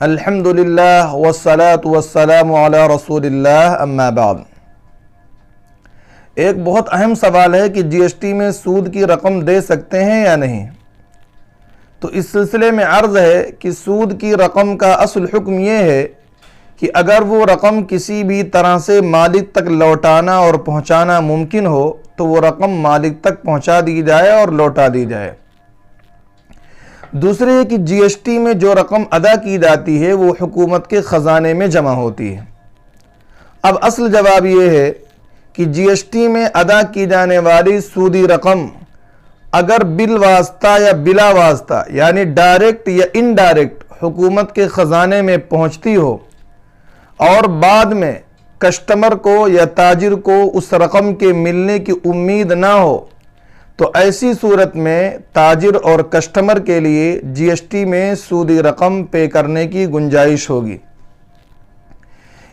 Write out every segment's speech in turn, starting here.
الحمدللہ والصلاة والسلام علی رسول اللہ اما بعد۔ ایک بہت اہم سوال ہے کہ جی ایس ٹی میں سود کی رقم دے سکتے ہیں یا نہیں؟ تو اس سلسلے میں عرض ہے کہ سود کی رقم کا اصل حکم یہ ہے کہ اگر وہ رقم کسی بھی طرح سے مالک تک لوٹانا اور پہنچانا ممکن ہو تو وہ رقم مالک تک پہنچا دی جائے اور لوٹا دی جائے۔ دوسرے یہ کہ جی ایس ٹی میں جو رقم ادا کی جاتی ہے وہ حکومت کے خزانے میں جمع ہوتی ہے۔ اب اصل جواب یہ ہے کہ جی ایس ٹی میں ادا کی جانے والی سودی رقم اگر بالواسطہ یا بلا واسطہ یعنی ڈائریکٹ یا انڈائریکٹ حکومت کے خزانے میں پہنچتی ہو اور بعد میں کسٹمر کو یا تاجر کو اس رقم کے ملنے کی امید نہ ہو تو ایسی صورت میں تاجر اور کسٹمر کے لیے جی ایس ٹی میں سودی رقم پے کرنے کی گنجائش ہوگی۔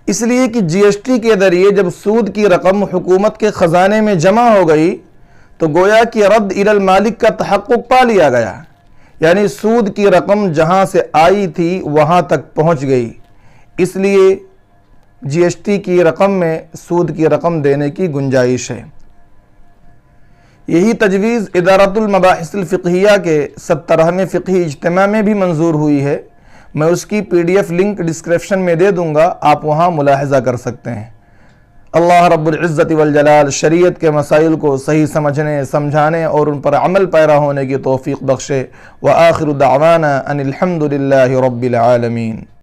اس لیے کہ جی ایس ٹی کے ذریعے جب سود کی رقم حکومت کے خزانے میں جمع ہو گئی تو گویا کہ رد الی المالک کا تحقق پا لیا گیا، یعنی سود کی رقم جہاں سے آئی تھی وہاں تک پہنچ گئی۔ اس لیے جی ایس ٹی کی رقم میں سود کی رقم دینے کی گنجائش ہے۔ یہی تجویز ادارۃ المباحث الفقہیہ کے 17ویں فقہی اجتماع میں بھی منظور ہوئی ہے۔ میں اس کی P D F link description میں دے دوں گا، آپ وہاں ملاحظہ کر سکتے ہیں۔ اللہ رب العزت والجلال شریعت کے مسائل کو صحیح سمجھنے، سمجھانے اور ان پر عمل پیرا ہونے کی توفیق بخشے۔ وآخر دعوانا ان الحمد للہ رب العالمین۔